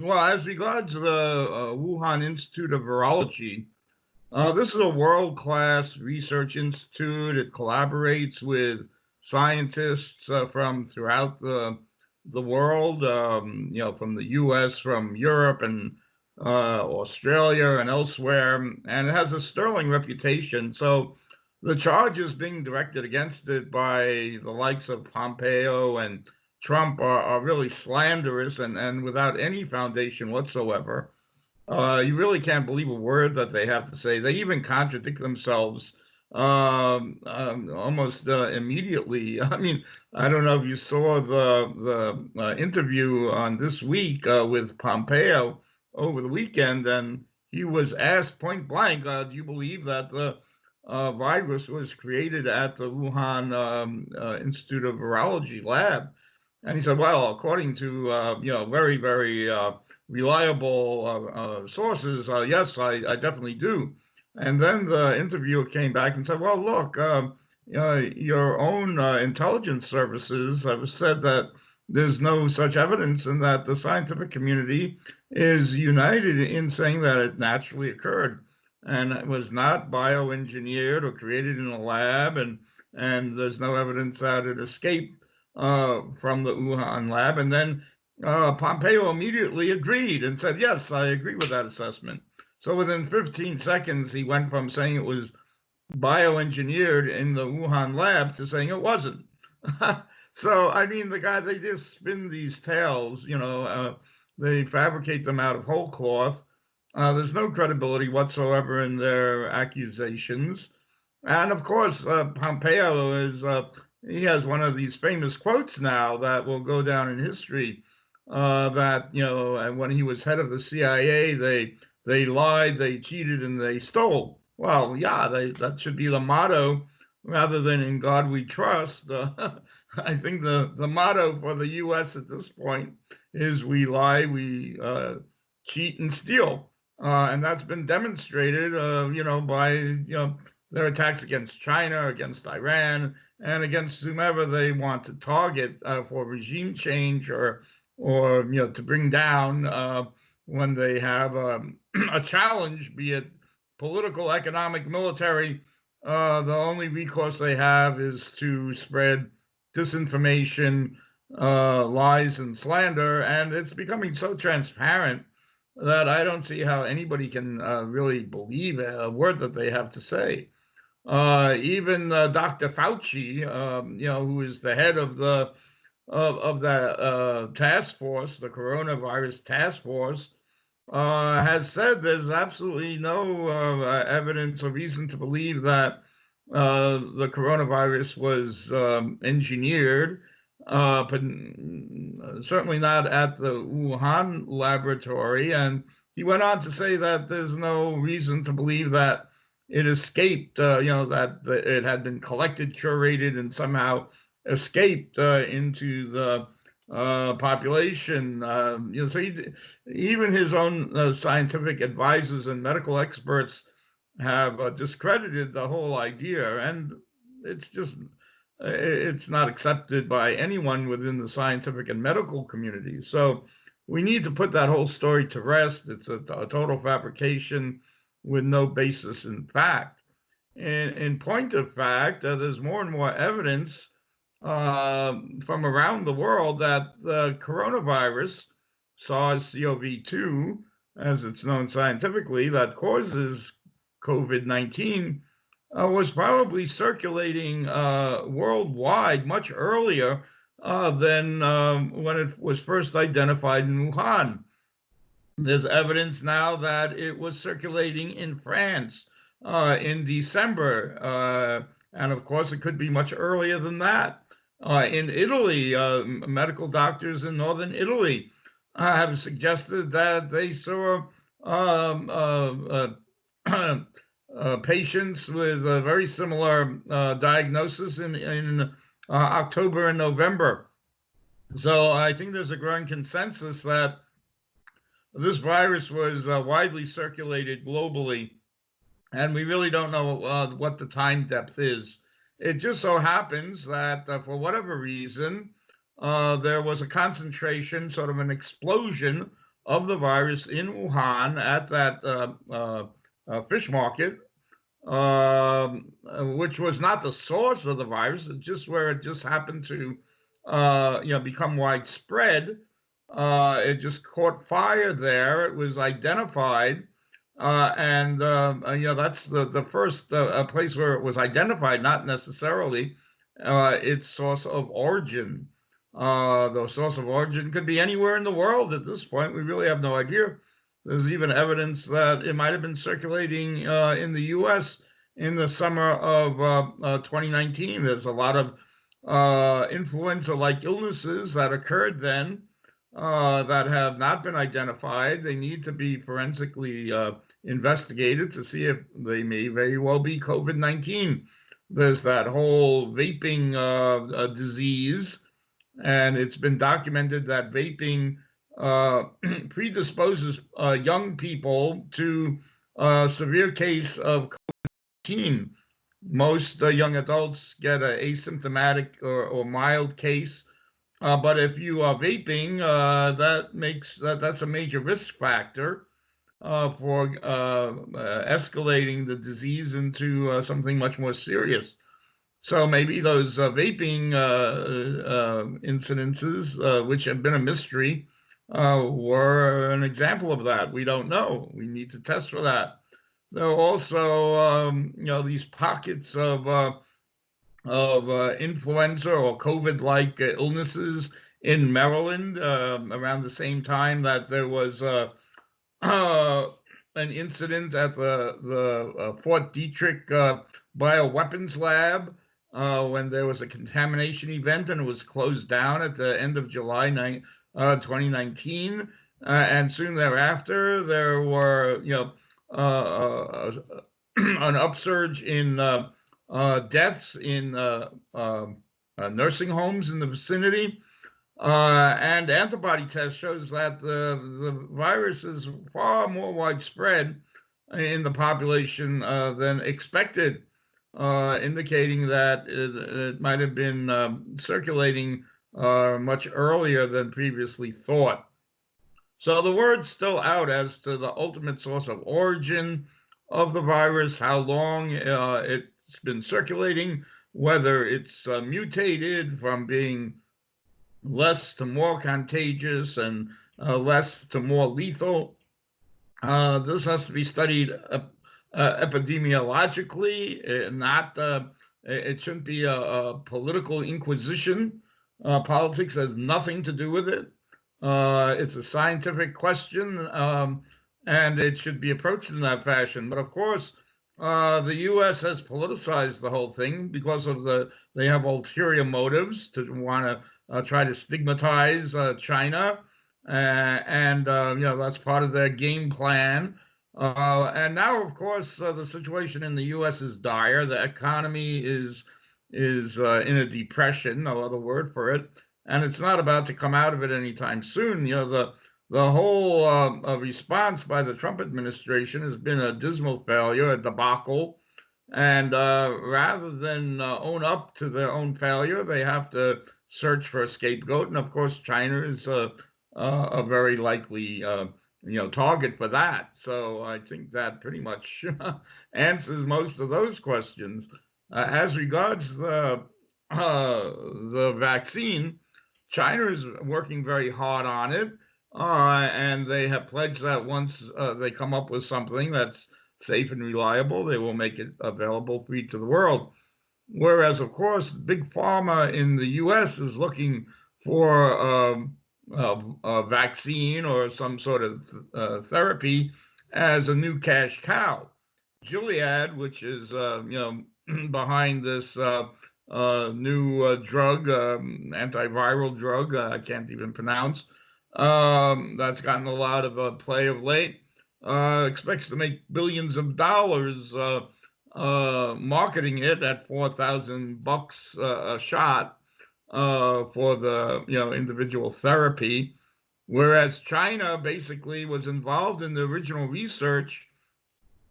Well, as regards the Wuhan Institute of Virology, this is a world-class research institute. It collaborates with scientists from throughout the world, from the U.S., from Europe, and Australia, and elsewhere. And it has a sterling reputation. So the charges being directed against it by the likes of Pompeo and Trump are really slanderous and without any foundation whatsoever. You really can't believe a word that they have to say. They even contradict themselves almost immediately. I mean, I don't know if you saw the interview on this week with Pompeo over the weekend, and he was asked point blank, "Do you believe that the virus was created at the Wuhan Institute of Virology lab?" And he said, "Well, according to very very reliable sources, yes, I definitely do." And then the interviewer came back and said, "Well, look, your own intelligence services have said that there's no such evidence, and that the scientific community is united in saying that it naturally occurred, and it was not bioengineered or created in a lab, and there's no evidence that it escaped from the Wuhan lab." And then Pompeo immediately agreed and said, "Yes, I agree with that assessment." So within 15 seconds, he went from saying it was bioengineered in the Wuhan lab to saying it wasn't. So, I mean, they just spin these tales, they fabricate them out of whole cloth. There's no credibility whatsoever in their accusations. And of course, Pompeo he has one of these famous quotes now that will go down in history. That when he was head of the CIA, they lied, they cheated, and they stole. Well, yeah, that should be the motto rather than "In God We Trust." I think the motto for the U.S. at this point is "We lie, we cheat, and steal," and that's been demonstrated, by their attacks against China, against Iran, and against whomever they want to target for regime change or to bring down when they have a challenge, be it political, economic, military. The only recourse they have is to spread disinformation, lies, and slander, and it's becoming so transparent that I don't see how anybody can really believe a word that they have to say. Even Dr. Fauci, who is the head of that task force, the coronavirus task force, has said there's absolutely no evidence or reason to believe that the coronavirus was engineered, but certainly not at the Wuhan laboratory. And he went on to say that there's no reason to believe that it escaped, that it had been collected, curated, and somehow escaped into the population. So even his own scientific advisors and medical experts have discredited the whole idea, and it's just it's not accepted by anyone within the scientific and medical community. So we need to put that whole story to rest. It's a total fabrication with no basis in fact. In point of fact, there's more and more evidence from around the world that the coronavirus, SARS-CoV-2, as it's known scientifically, that causes COVID-19, was probably circulating worldwide much earlier than when it was first identified in Wuhan. There's evidence now that it was circulating in France in December. And of course, it could be much earlier than that. In Italy, medical doctors in northern Italy have suggested that they saw um, uh, patients with a very similar diagnosis in October and November. So I think there's a growing consensus that this virus was widely circulated globally, and we really don't know what the time depth is. It just so happens that for whatever reason, there was a concentration, sort of an explosion of the virus in Wuhan at that fish market, which was not the source of the virus, it's just where it just happened to, become widespread. It just caught fire there. It was identified, and that's the first place where it was identified, not necessarily its source of origin. The source of origin could be anywhere in the world at this point. We really have no idea. There's even evidence that it might have been circulating in the U.S. in the summer of 2019. There's a lot of influenza-like illnesses that occurred then that have not been identified. They need to be forensically investigated to see if they may very well be COVID-19. There's that whole vaping disease, and it's been documented that vaping predisposes young people to a severe case of COVID-19. Most young adults get an asymptomatic or mild case, but if you are vaping, that's a major risk factor for escalating the disease into something much more serious. So maybe those vaping incidences, which have been a mystery, were an example of that. We don't know. We need to test for that. There are also, these pockets of influenza or COVID-like illnesses in Maryland around the same time that there was an incident at the Fort Detrick bioweapons lab when there was a contamination event and it was closed down at the end of July 2019. And soon thereafter, there were, an upsurge in deaths in nursing homes in the vicinity. And antibody test shows that the virus is far more widespread in the population than expected, indicating that it might have been circulating much earlier than previously thought. So the word's still out as to the ultimate source of origin of the virus, how long it's been circulating, whether it's mutated from being less to more contagious and less to more lethal. This has to be studied epidemiologically, not it shouldn't be a political inquisition. Politics has nothing to do with it. It's a scientific question, and it should be approached in that fashion. But of course, the U.S. has politicized the whole thing because of they have ulterior motives to want to try to stigmatize China, and that's part of their game plan. And now, of course, the situation in the U.S. is dire. The economy is in a depression, no other word for it, and it's not about to come out of it anytime soon. The whole response by the Trump administration has been a dismal failure, a debacle. And rather than own up to their own failure, they have to search for a scapegoat. And of course, China is a very likely target for that. So I think that pretty much answers most of those questions. As regards the vaccine, China is working very hard on it. And they have pledged that once they come up with something that's safe and reliable, they will make it available free to the world. Whereas, of course, Big Pharma in the U.S. is looking for a vaccine or some sort of therapy as a new cash cow. Gilead, which is behind this new drug, antiviral drug, I can't even pronounce, that's gotten a lot of play of late, expects to make billions of dollars marketing it at $4,000 a shot for the individual therapy, whereas China basically was involved in the original research,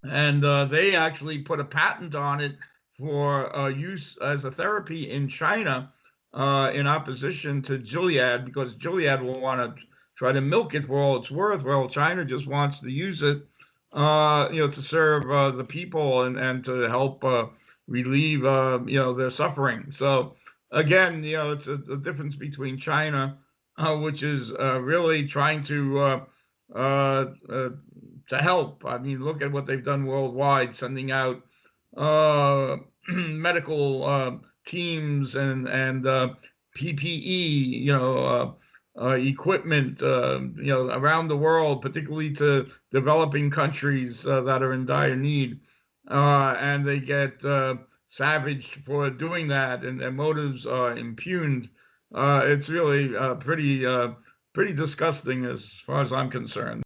and they actually put a patent on it for use as a therapy in China in opposition to Gilead, because Gilead will want to try to milk it for all it's worth. Well, China just wants to use it, to serve the people and to help relieve, their suffering. So again, it's a difference between China, which is really trying uh, uh, to help. I mean, look at what they've done worldwide, sending out uh, medical teams and PPE, equipment, around the world, particularly to developing countries that are in dire need, and they get savaged for doing that, and their motives are impugned. It's really pretty disgusting as far as I'm concerned.